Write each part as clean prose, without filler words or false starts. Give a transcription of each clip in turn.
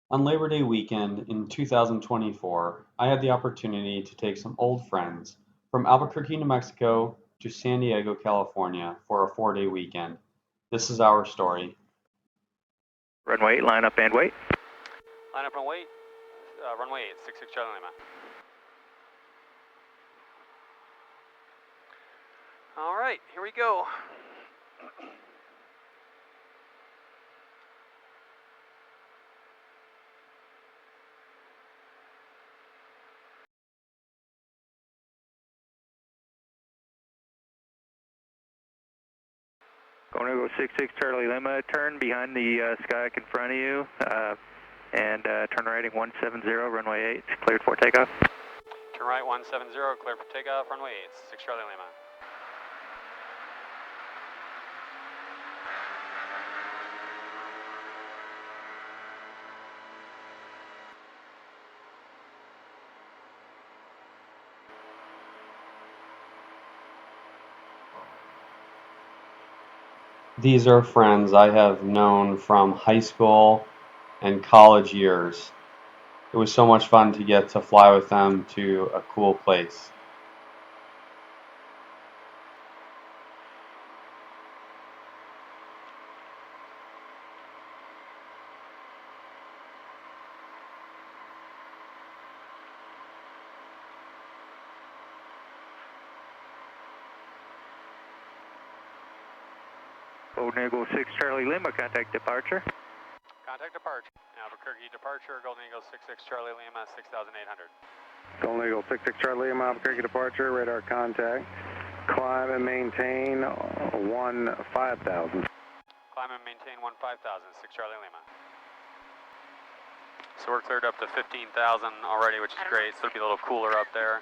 On Labor Day weekend in 2024, I had the opportunity to take some old friends from Albuquerque, New Mexico to San Diego, California for a 4-day weekend. This is our story. Runway 8, line up and wait. Line up and wait. Runway 8, 66 Charlie Lima. All right, here we go. Going to go 66 Charlie Lima, turn behind the Skyek in front of you, and turn right at 170, runway 8, cleared for takeoff. Turn right 170, cleared for takeoff, runway 8, 6 Charlie Lima. These are friends I have known from high school and college years. It was so much fun to get to fly with them to a cool place. Old Eagle 6 Charlie Lima, contact departure. Contact departure. Albuquerque departure, Golden Eagle 66 Charlie Lima, 6,800. Golden Eagle 66 Charlie Lima, Albuquerque departure, radar contact. Climb and maintain 15000. Climb and maintain 15,000, 6 Charlie Lima. So we're cleared up to 15,000 already, which is great, so it'll be a little cooler up there.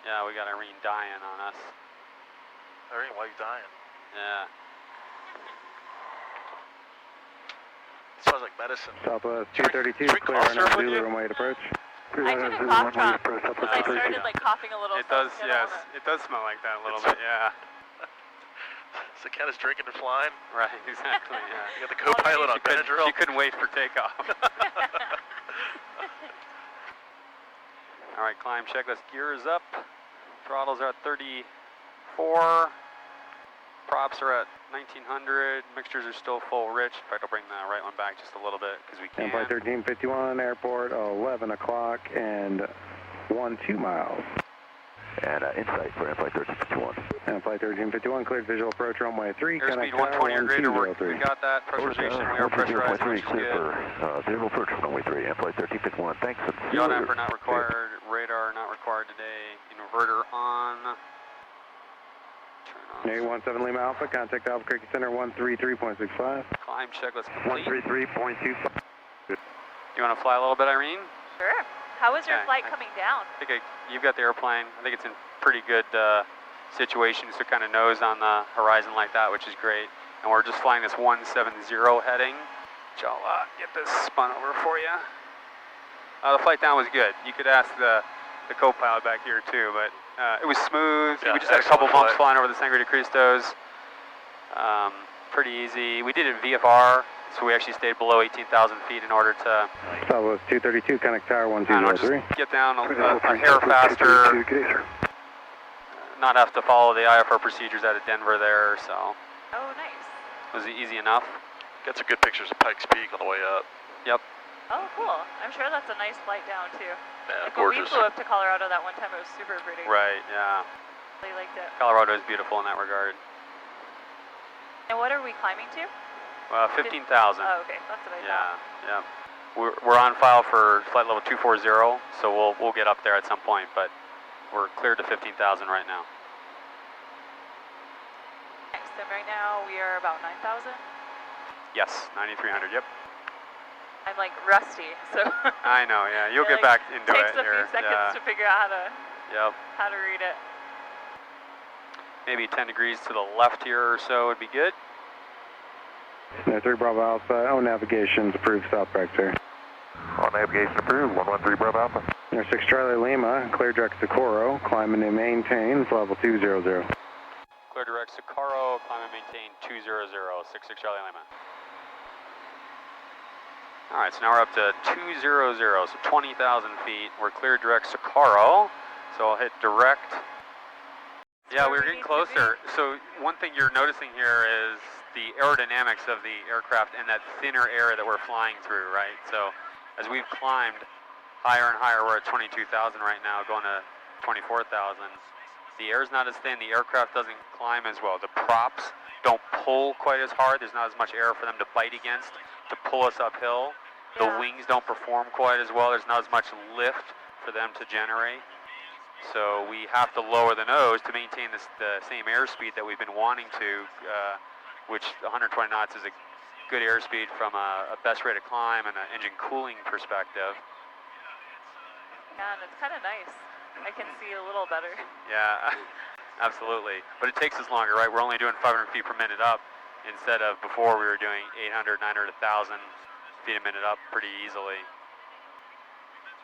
Yeah, we got Irene dying on us. Irene, why are you dying? Yeah. It smells like medicine. Southwest 232, Drink clear cough on syrup with Zulu you? runway to approach. I took a cough drop because I started like coughing a little. It does, yes. It does smell like that a little bit, yeah. So Ken is drinking and flying. Right, exactly, yeah. You got the co-pilot on Benadryl. She couldn't wait for takeoff. All right, climb checklist. Gear is up. Throttles are at 34. Props are at 1900. Mixtures are still full rich. In fact, I'll bring the right one back just a little bit because we can. Flight 1351, airport 11 o'clock and 12 miles. And insight for flight 1351. And flight 1351, cleared visual approach runway 3. Airspeed 120 or greater. We got that. Pressurization. We are pressurized, which is good. Zero approach runway 3 and flight 1351. Thanks. Yaw damper not required. Radar not required today. Inverter on. Turn on. 817 Lima Alpha, contact Albuquerque Center 133.65. Climb checklist complete. 133.25. You want to fly a little bit, Irene? Sure. How was your Okay. flight coming down? I think you've got the airplane. I think it's in pretty good situation, so kind of nose on the horizon like that, which is great. And we're just flying this 170 heading, which I'll get this spun over for you. The flight down was good. You could ask the co-pilot back here too, but it was smooth. Yeah, We just had a couple bumps flight. flying over the Sangre de Cristos. Pretty easy. We did it VFR, so we actually stayed below 18,000 feet in order to Southwest 232, connect tower I don't know, 1203. just get down a hair faster, not have to follow the IFR procedures out of Denver there, so Oh, nice. it was easy enough. Got some good pictures of Pikes Peak on the way up. Yep. Oh, cool. I'm sure that's a nice flight down too. Yeah, Like when we gorgeous. flew up to Colorado that one time, it was super pretty. Right, yeah. Really liked it. Colorado is beautiful in that regard. And what are we climbing to? 15,000. Oh, okay. That's what I Yeah, thought. yeah. We're on file for flight level 240, so we'll get up there at some point, but we're cleared to 15,000 right now. Next, and right now we are about 9,000. Yes, 9,300. Yep. I'm like rusty, so. I know. Yeah, you'll it, get back into takes it a few here. seconds Yeah. to figure out Yep. how to read it. Maybe 10 degrees to the left here or so would be good. 3 Bravo Alpha, oh, navigation's approved, South Vector. All navigation approved, 113 Bravo Alpha. 6 Charlie Lima, clear direct to Coro, climb and maintain, level 200. Clear direct Socorro, climb and maintain 200, 66 Charlie Lima. All right, so now we're up to 200, so 20,000 feet. We're cleared direct Socorro, so I'll hit direct. Yeah, we're getting closer. So one thing you're noticing here is the aerodynamics of the aircraft and that thinner air that we're flying through, right? So as we've climbed higher and higher, we're at 22,000 right now, going to 24,000. The air's not as thin, the aircraft doesn't climb as well. The props don't pull quite as hard. There's not as much air for them to bite against to pull us uphill. The wings don't perform quite as well. There's not as much lift for them to generate. So we have to lower the nose to maintain the same airspeed that we've been wanting to, which 120 knots is a good airspeed from a best rate of climb and an engine cooling perspective. Yeah, and it's kind of nice. I can see a little better. Yeah, absolutely. But it takes us longer, right? We're only doing 500 feet per minute up instead of before we were doing 800, 900, 1,000 feet a minute up pretty easily.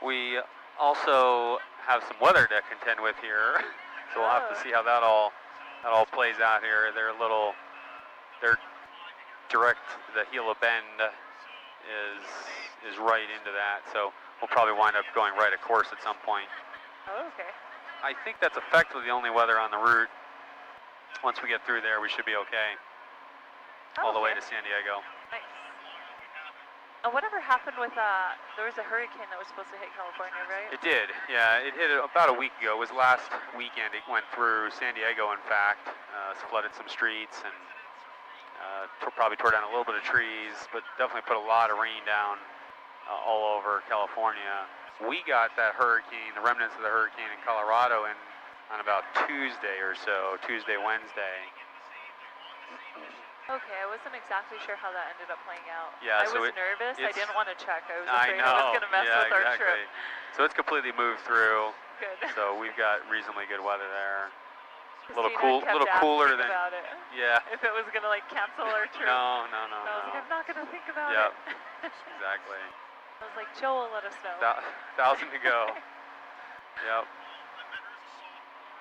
We also have some weather to contend with here, so we'll have to see how that all plays out here. They're direct, the heel of bend is right into that, so we'll probably wind up going right of course at some point. Oh, okay. I think that's effectively the only weather on the route. Once we get through there, we should be okay. All the way to San Diego. Nice. Whatever happened with, there was a hurricane that was supposed to hit California, right? It did, yeah. It hit about a week ago. It was last weekend. It went through San Diego, in fact. Flooded some streets and probably tore down a little bit of trees, but definitely put a lot of rain down all over California. We got that hurricane, the remnants of the hurricane in Colorado on about Tuesday or so, Tuesday, Wednesday. Okay, I wasn't exactly sure how that ended up playing out. Yeah, I was nervous. I didn't want to check. I was afraid I was going to mess with our trip. So it's completely moved through. Good. So we've got reasonably good weather there. A little Christina kept cooler asking than. About it. Yeah. If it was going to like cancel our trip. No. I was like, I'm not going to think about Yep. it. Exactly. I was like, Joe will let us know. 1,000 to go. Yep.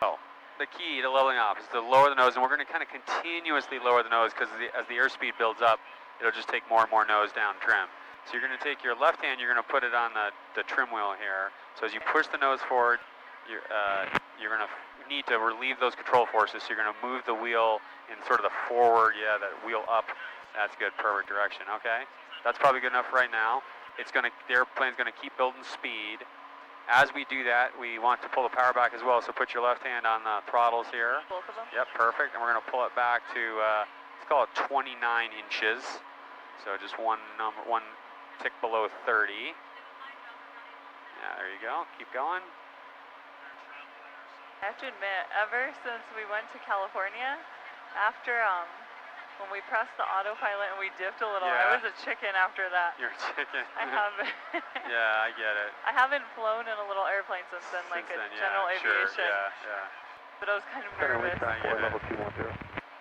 Oh, the key to leveling off is to lower the nose, and we're going to kind of continuously lower the nose because as the airspeed builds up, it'll just take more and more nose down trim. So you're going to take your left hand, you're going to put it on the trim wheel here. So as you push the nose forward, you're going to need to relieve those control forces. So you're going to move the wheel in sort of the forward, that wheel up. That's good, perfect direction. Okay, that's probably good enough right now. The airplane's going to keep building speed. As we do that, we want to pull the power back as well, so put your left hand on the throttles here. Both of them? Yep, perfect. And we're going to pull it back to, let's call it 29 inches. So just one tick below 30. Yeah, there you go. Keep going. I have to admit, ever since we went to California, after when we pressed the autopilot and we dipped a little, I was a chicken after that. You're a chicken. I haven't. Yeah, I get it. I haven't flown in a little airplane since then, like a general aviation. Sure, yeah. But I was kind of nervous. I get it.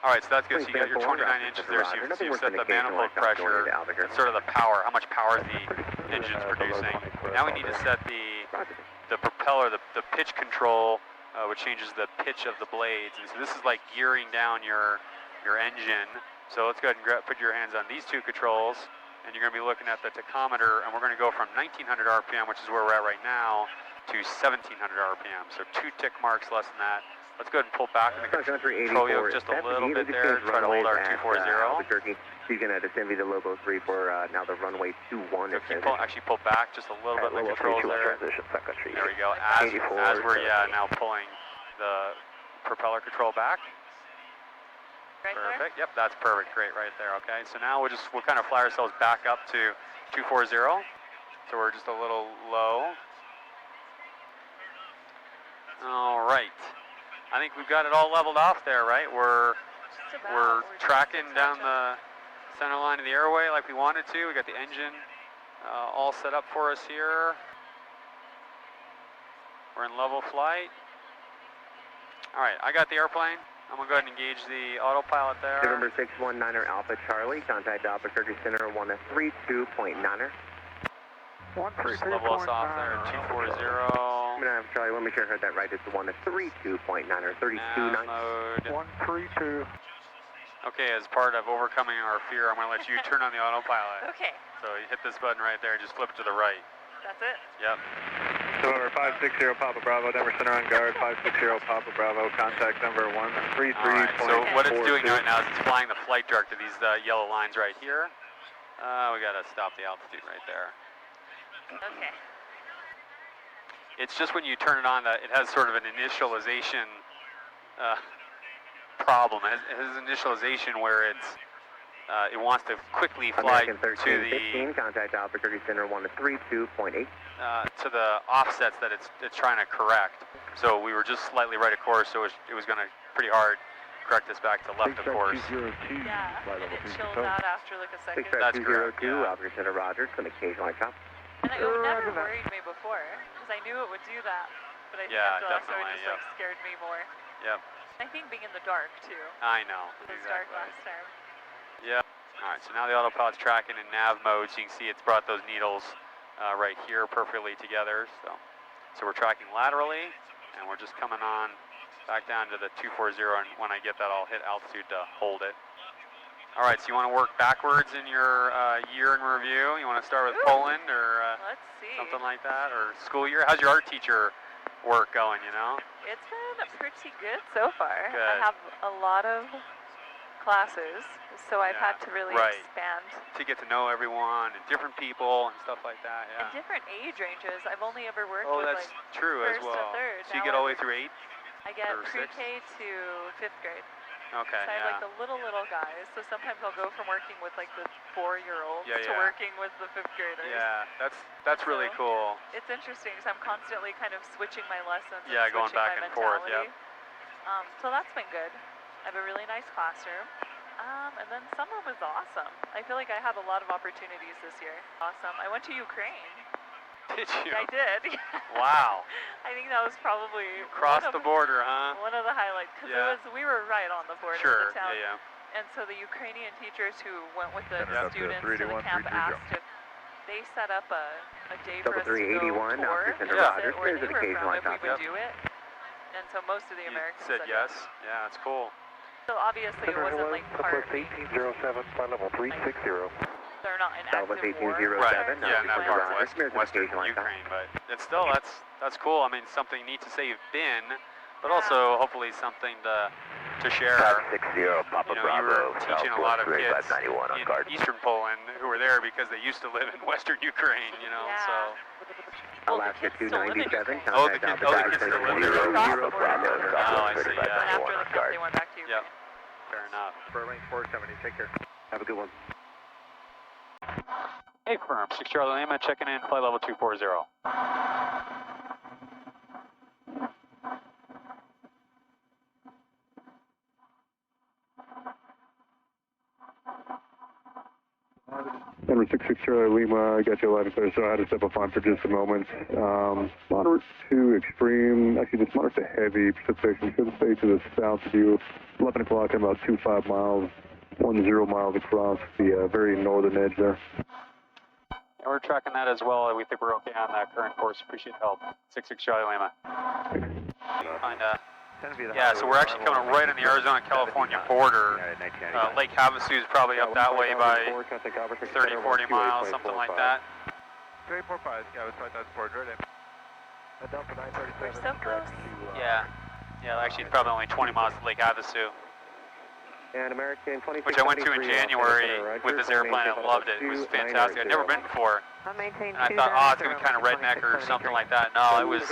All right, so that's good. So you got your 29 inches there, so you've set the manifold pressure and sort of the power, how much power the engine's producing. Now we need to set the propeller, the pitch control, which changes the pitch of the blades. And so this is like gearing down your engine. So let's go ahead and put your hands on these two controls, and you're going to be looking at the tachometer, and we're going to go from 1900 RPM, which is where we're at right now, to 1700 RPM. So 2 tick marks less than that. Let's go ahead and pull back in the control yoke just a little bit there. Try to hold our 240. Albuquerque. She's going to descend via the logo 3 for now the runway 21. So actually pull back just a little bit in the controls there. There we go. As we're now pulling the propeller control back. Right perfect. There? Yep, that's perfect. Great, right there. Okay, so now we'll kind of fly ourselves back up to 240. So we're just a little low. All right. I think we've got it all leveled off there, right? We're tracking down the center line of the airway like we wanted to. We got the engine all set up for us here. We're in level flight. All right, I got the airplane. I'm going to go ahead and engage the autopilot there. November 619er Alpha Charlie, contact Albuquerque Center 132.9er. Just level us off there at 240. Alpha Charlie, let me sure I heard that right. It's 132.9er, 32.9. Mode. 132. Okay, as part of overcoming our fear, I'm going to let you turn on the autopilot. Okay, So you hit this button right there, just flip it to the right. That's it? Yep. Silver 560 Papa Bravo, Denver Center on guard, 560 Papa Bravo, contact number 133.4. Alright, so what it's doing right now is it's flying the flight director, these yellow lines right here. We gotta stop the altitude right there. Okay. It's just when you turn it on that it has sort of an initialization problem. It has initialization where it wants to quickly fly American to 1315, contact Albuquerque Center 132.8. to the offsets that it's trying to correct. So we were just slightly right of course, so it was going to pretty hard correct us back to left of course. Yeah, and it chills out after like a second. That's correct, 6202, yeah. Albuquerque Center Roger, some occasional chop. And it never worried me before, because I knew it would do that. But I think Yeah, after that, so it definitely, just like scared me more. Yep, I think being in the dark too. I know. It was dark last time. Yep. All right, so now the autopilot's tracking in nav mode, so you can see it's brought those needles right here perfectly together. So we're tracking laterally, and we're just coming on back down to the 240, and when I get that, I'll hit altitude to hold it. All right, so you want to work backwards in your year in review? You want to start with Poland or Let's see. something like that, or school year? How's your art teacher work going, you know? It's been pretty good so far. Good. I have a lot of classes, so I've Yeah, had to really right. expand. To get to know everyone and different people and stuff like that, And yeah. different age ranges. I've only ever worked Oh, with that's like true as first to well. third. So you Now get all the way I'm- through 8? I get or pre-K six? to 5th grade. Okay, So I have yeah. like the little guys. So sometimes I'll go from working with like the 4-year-olds Yeah, to yeah. working with the 5th graders. Yeah, that's really So- cool. It's interesting because I'm constantly kind of switching my lessons Yeah, and going switching back my and forth, mentality. So that's been good. I have a really nice classroom. And then summer was awesome. I feel like I had a lot of opportunities this year. Awesome. I went to Ukraine. Did you? I did. Wow. I think that was probably Crossed the border, huh? one of the highlights because Yeah. we were right on the border Sure, of the town. yeah. And so the Ukrainian teachers who went with the Yep. students to the camp asked if they set up a day for us to go 381, tour Albuquerque Center Yeah. Roger, where there's they an were from, occasional if we chop. would do it. And so most of the You Americans said yes? Yeah, that's cool. So obviously it wasn't like part 1807, flight level 360. they're not in Southwest active war. 1807, Right, no, yeah, not Albuquerque part Roger, west, there's an western occasional chop. Ukraine, but it's still, that's cool. I mean, something neat to say you've been, but Yeah. also hopefully something to share. 560 Papa You know, you Bravo, were teaching a lot of Southwest kids 591 on guard. in eastern Poland who were there because they used to live in western Ukraine, you know, Yeah. so. Well, the Alaska kids still live in 297, Ukraine. Oh, the contact kids- oh, the Albuquerque kids Center still live there. 100. Bravo, Oh, I see, Southwest yeah. And 591 after the on camp, guard. they went back to Ukraine. Yep, fair enough. Berlin 470, take care. Have a good one. Hey, firm, 6 Charlie Lima, checking in, flight level 240. Number 66 Charlie Lima, I got you alive and clear, so I had to step up on for just a moment. Moderate to extreme, actually just moderate to heavy precipitation. Should stay to the south of you. 11 o'clock and about 25 miles, 10 miles across the very northern edge there. And we're tracking that as well. We think we're okay on that current course. Appreciate the help. 6 Charlie Lima. Yeah, so we're actually coming right on the Arizona-California border. Lake Havasu is probably up that way by 30, 40 miles, something like that. 345, yeah, that's right, that's port right in. We're so close. Yeah, actually it's probably only 20 miles to Lake Havasu, And American 26, which I went to in January with this airplane. I loved it. It was fantastic. I'd never been before. And I thought, oh, it's going to be kind of redneck or something like that. No, it was,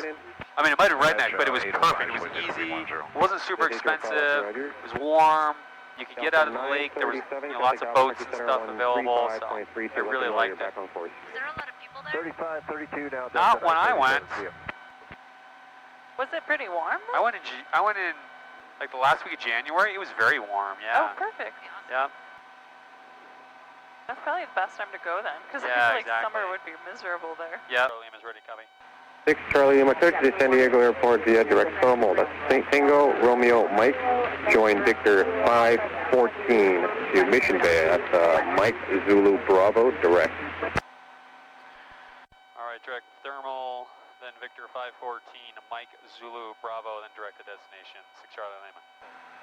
I mean, it might have been redneck, but it was perfect. It was easy. It wasn't super expensive. It was warm. You could get out of the lake. There was lots of boats and stuff available, so I really liked it. Is there a lot of people there? 35, 32 now. Not when I went. Was it pretty warm? I went in like the last week of January. It was very warm. Oh, Yeah. perfect. Yeah. That's probably the best time to go then, because Yeah, I feel like exactly. summer would be miserable there. Yeah. Lima's ready, copy. 6 Charlie Lima, taxi to San Diego Airport via direct thermal. That's Tango Romeo Mike. Join Victor 514 to Mission Bay. That's Mike Zulu Bravo direct. All right, direct thermal, then Victor 514, Mike Zulu Bravo, then direct to destination, 6 Charlie Lima.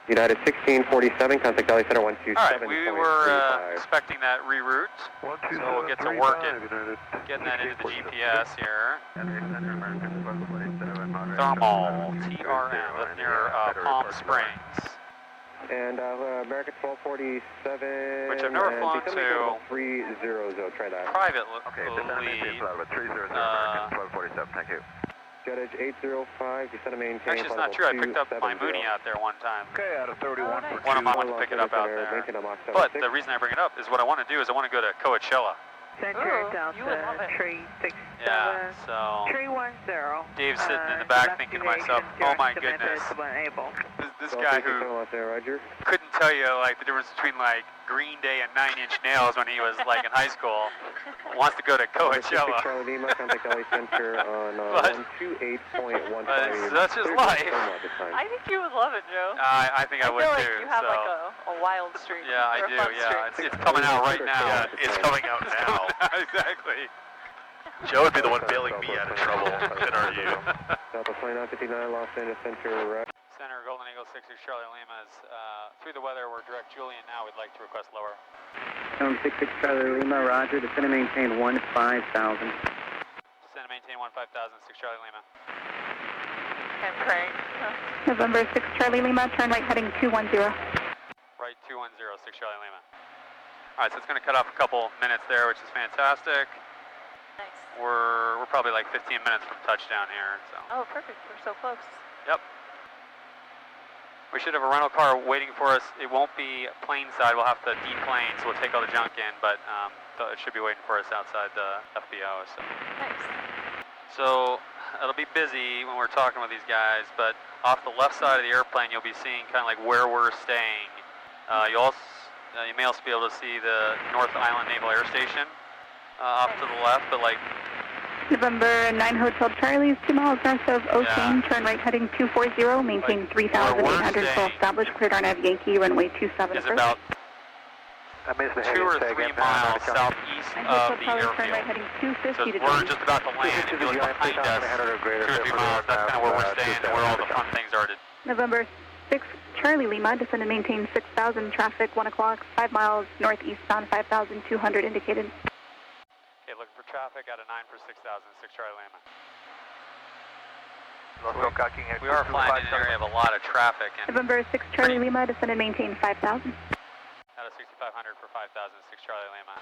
United 1647, contact Valley Center 127. All right, we were expecting that reroute, so we'll get to work it, getting that into the GPS here. Thermal, TRM, that's near Palm Springs. And American 1247. Which I've never flown to. 300, try that. Privately. Okay, maintain flight about 300, American 1247, thank you. Jettage 805, descend and maintain. Actually, it's not true. I picked up my Mooney out there one time. Okay, out of 31 for One of mine went to pick it up out there. But the reason I bring it up is what I want to do is I want to go to Coachella. Center Ooh, Delta, you would love it. tree 67, Yeah, so tree 10. Dave's sitting in the back thinking to myself, oh my goodness, this guy who couldn't tell you like the difference between like Green Day and 9 Inch Nails when he was like in high school wants to go to Coachella. But that's his life. I think you would love it, Joe. I think I would feel like too. you have so. like a wild streak. Yeah, I or a do. fun Yeah, streak. it's coming out right now. Yeah, it's coming out now. Exactly. Joe would be the one bailing me out of trouble than are you. Delta 2959, Los Angeles Center. Center, Golden Eagle 66 Charlie Lima is through the weather. We're direct Julian now. We'd like to request lower. 66 Charlie Lima, roger. Descend and maintain 15,000. Descend and maintain 15,000, 6 Charlie Lima. And Craig. November 6 Charlie Lima, turn right heading 210. Right 210, 6 Charlie Lima. All right, so it's going to cut off a couple minutes there, which is fantastic. Nice. We're probably like 15 minutes from touchdown here. So. Oh, perfect. We're so close. Yep. We should have a rental car waiting for us. It won't be plane side. We'll have to deplane, so we'll take all the junk in, but it should be waiting for us outside the FBO. So. Nice. So it'll be busy when we're talking with these guys, but off the left side of the airplane, you'll be seeing kind of like where we're staying. You may also be able to see the North Island Naval Air Station off to the left, but like... November 9 Hotel Charlie is 2 miles north of O'Kane, turn right heading 240, maintain like 3,800 full established, cleared RNAV Yankee, runway 27 is approach. about 2 or 3 miles southeast of the Turn right airfield. heading 250 So to we're just about to land. If you look behind us, 2 or 3 miles, that's kind of where we're staying and where all the fun things are. November 6 Charlie Lima, descend and maintain 6,000, traffic 1 o'clock, 5 miles northeastbound, 5,200 indicated. Okay, looking for traffic out of 9 for 6,000, 6 Charlie Lima. We are flying in an area of a lot of traffic. And November 6 Charlie Lima, descend and maintain 5,000. out of 6,500 for 5,000, 6 Charlie Lima.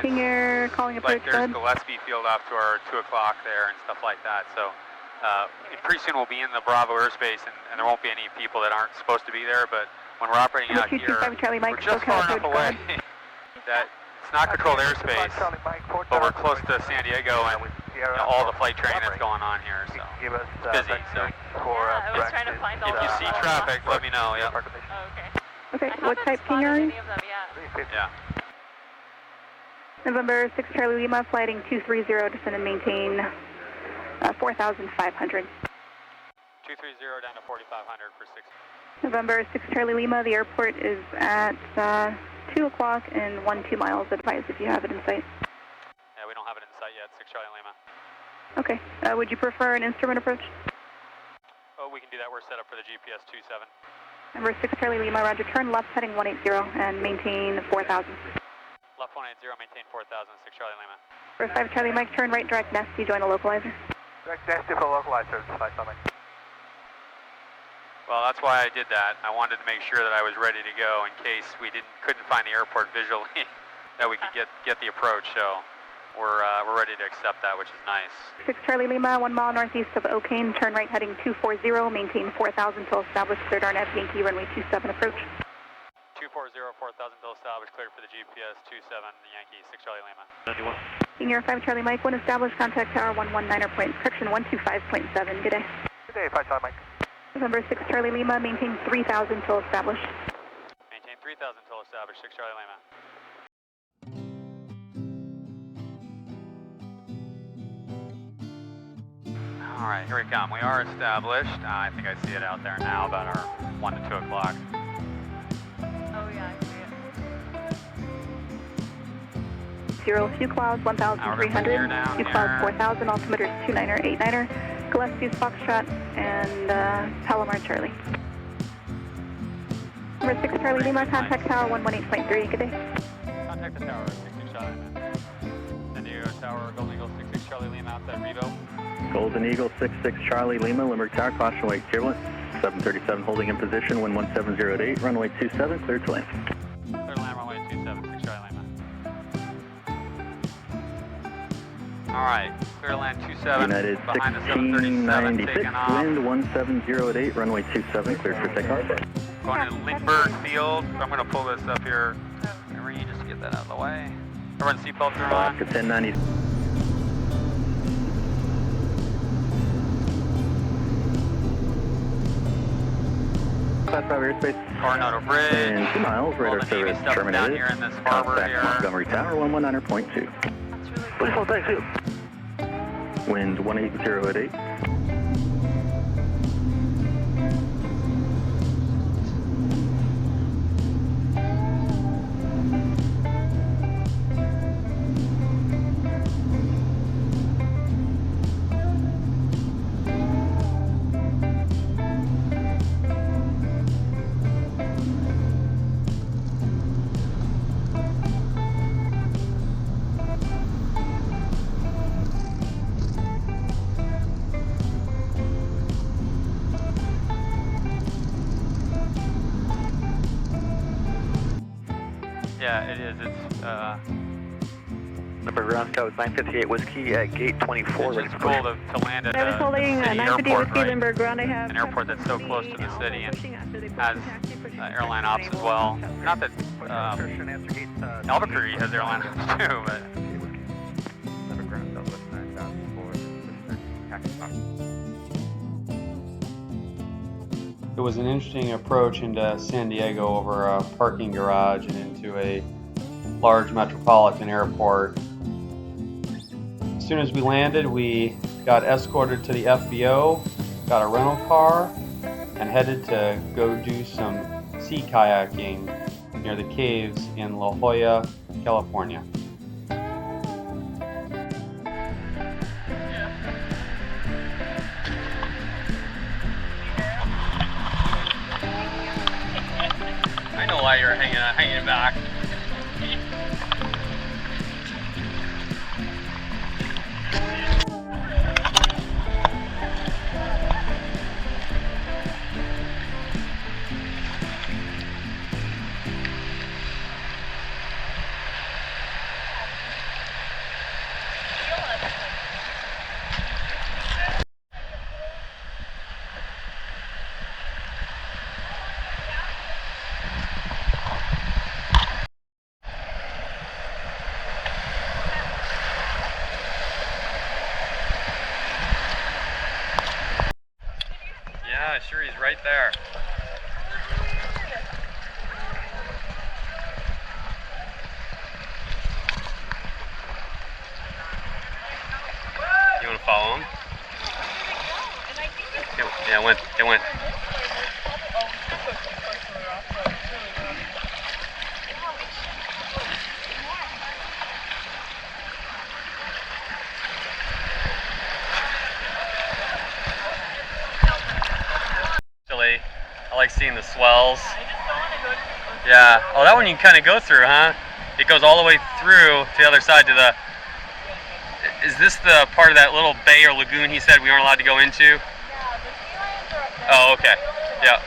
King Air calling approach. Like there's Gillespie Field off to our 2 o'clock there and stuff like that. So pretty soon we'll be in the Bravo airspace and there won't be any people that aren't supposed to be there. But when we're operating out here, we're just far enough away that it's not controlled airspace, but we're close to San Diego and all the flight training that's going on here. So it's busy. So I was trying to find all if you see traffic, let me know. Yep. Oh, okay. Okay, I what haven't type King Air are you? any of them yet. Yeah. November 6 Charlie Lima, flighting 230, descend and maintain 4,500. 230 down to 4,500 for 6. November 6 Charlie Lima, the airport is at 2 o'clock and 2 miles. Advise if you have it in sight. Yeah, we don't have it in sight yet, 6 Charlie Lima. Okay, would you prefer an instrument approach? Oh, we can do that. We're set up for the GPS 27. Number 6 Charlie Lima, roger, turn left heading 180 and maintain 4,000. Left 180, maintain 4,000, 6 Charlie Lima. For 5 Charlie Mike, turn right direct nest, you join the localizer. Direct nest for localizer, 5 Charlie. Well, that's why I did that. I wanted to make sure that I was ready to go in case we couldn't find the airport visually, that we could get the approach. So we're ready to accept that, which is nice. 6 Charlie Lima, 1 mile northeast of O'Kane, turn right heading 240, maintain 4,000 till established, cleared RNAV Yankee, runway 27 approach. 240, 4,000 till established, cleared for the GPS 27, the Yankee, 6 Charlie Lima. King Air 5 Charlie Mike, 1 established, contact tower 119er point, correction 125.7, good day. Good day, 5 Charlie Mike. November 6 Charlie Lima, maintain 3,000 till established. Maintain 3,000 till established, 6 Charlie Lima. All right, here we come. We are established. I think I see it out there now, about our 1 to 2 o'clock. Oh yeah, I see it. 0, few clouds, 1,300, few clouds, 4,000, altimeter 29er, 89er, Gillespie's Foxtrot, and Palomar Charlie. Number 6 Charlie Lima, contact tower 118.3. Good day. Contact the tower, 66 Charlie Lima. San Diego Tower, Golden Eagle 66 Charlie Lima outside Revo. Golden Eagle 66 Charlie Lima, Limerick Tower, caution wake turbulent. 737 holding in position, wind 170 at 8, runway 27, clear to land. Clear to land, runway 27, 6 Charlie Lima. Alright, clear to land 27, United behind the 737, 1696, taking off. wind 170 at 8, runway 27, clear for takeoff. Going to Lindbergh Field, so I'm going to pull this up here. Marie, just get that out of the way. Everyone seatbelts are on. 1090. Class 5 airspace. Coronado Bridge. And 2 miles, radar All the Navy service stuff down terminated. here in this harbor Contact here. Montgomery Tower, 119.2. That's really Please cool. hold taxi. Wind 180 at 8. Yeah, it is. It's Number ground code 958 Whiskey at gate 24. it's just cool to land at Travis holding a city 950 airport, Whiskey right? Limburg ground. I have An airport that's so close to the city and has has airline ops as well. Not that Albuquerque has airline ops too, but Number ground Southwest 9004. it was an interesting approach into San Diego over a parking garage and into a large metropolitan airport. As soon as we landed, we got escorted to the FBO, got a rental car, and headed to go do some sea kayaking near the caves in La Jolla, California. I know why you're hanging back. Yeah, sure, he's right there. You want to follow him? Yeah, it went. I like seeing the swells. Yeah. Oh, that one you can kind of go through, huh? It goes all the way through to the other side to the... Is this the part of that little bay or lagoon he said we weren't allowed to go into? Oh, okay. Yeah.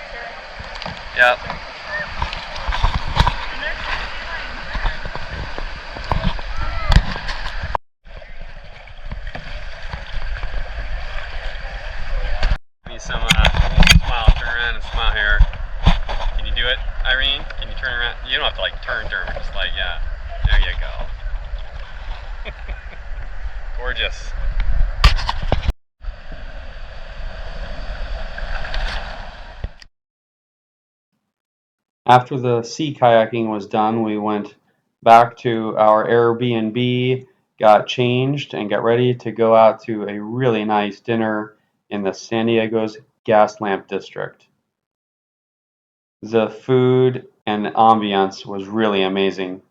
Yeah. Need some smile. Turn around and smile here. Can you do it, Irene? Can you turn around? You don't have to like turn, just like, yeah. There you go. Gorgeous. After the sea kayaking was done, we went back to our Airbnb, got changed, and got ready to go out to a really nice dinner in the San Diego's Gas Lamp District. The food and ambiance was really amazing.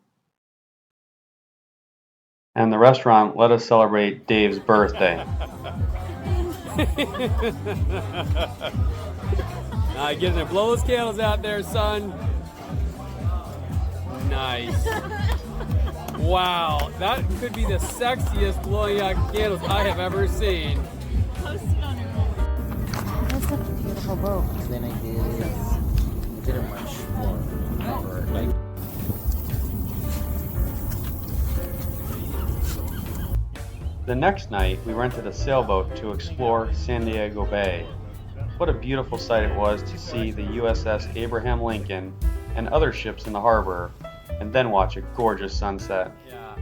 And the restaurant let us celebrate Dave's birthday. Get to blow those candles out there, son. Nice. Wow, that could be the sexiest blowing out candles I have ever seen. Post it on your home. That's such a beautiful boat. And then I did a much more effort, like. The next night, we rented a sailboat to explore San Diego Bay. What a beautiful sight it was to see the USS Abraham Lincoln and other ships in the harbor, and then watch a gorgeous sunset. Yeah.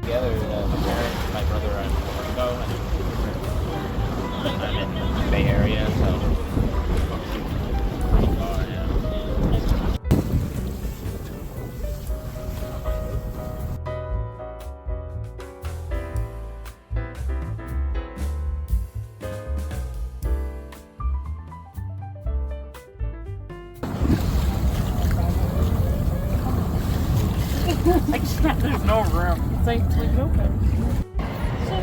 Together, my brother are in Puerto and I'm in the Bay Area, so pretty far, yeah. I can't, there's no room. It's like open. So,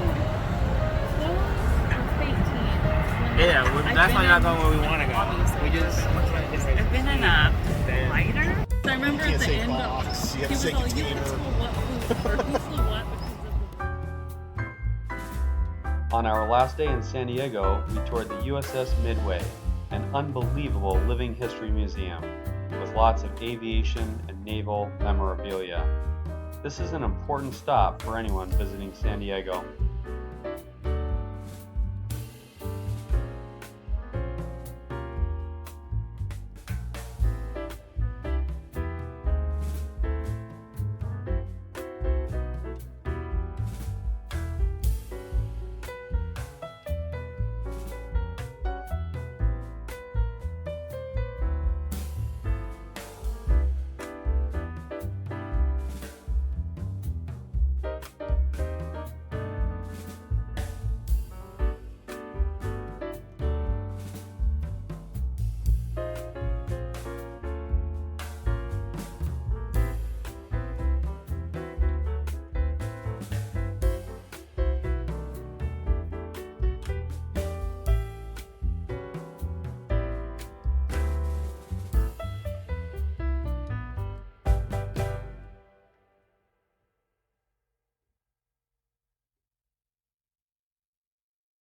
Yeah, that's why not going where we want to go. Obviously. We just, I've been in a lighter. So I remember at the end box. he was all, you can tell what who's the what because of the... On our last day in San Diego, we toured the USS Midway, an unbelievable living history museum with lots of aviation and naval memorabilia. This is an important stop for anyone visiting San Diego.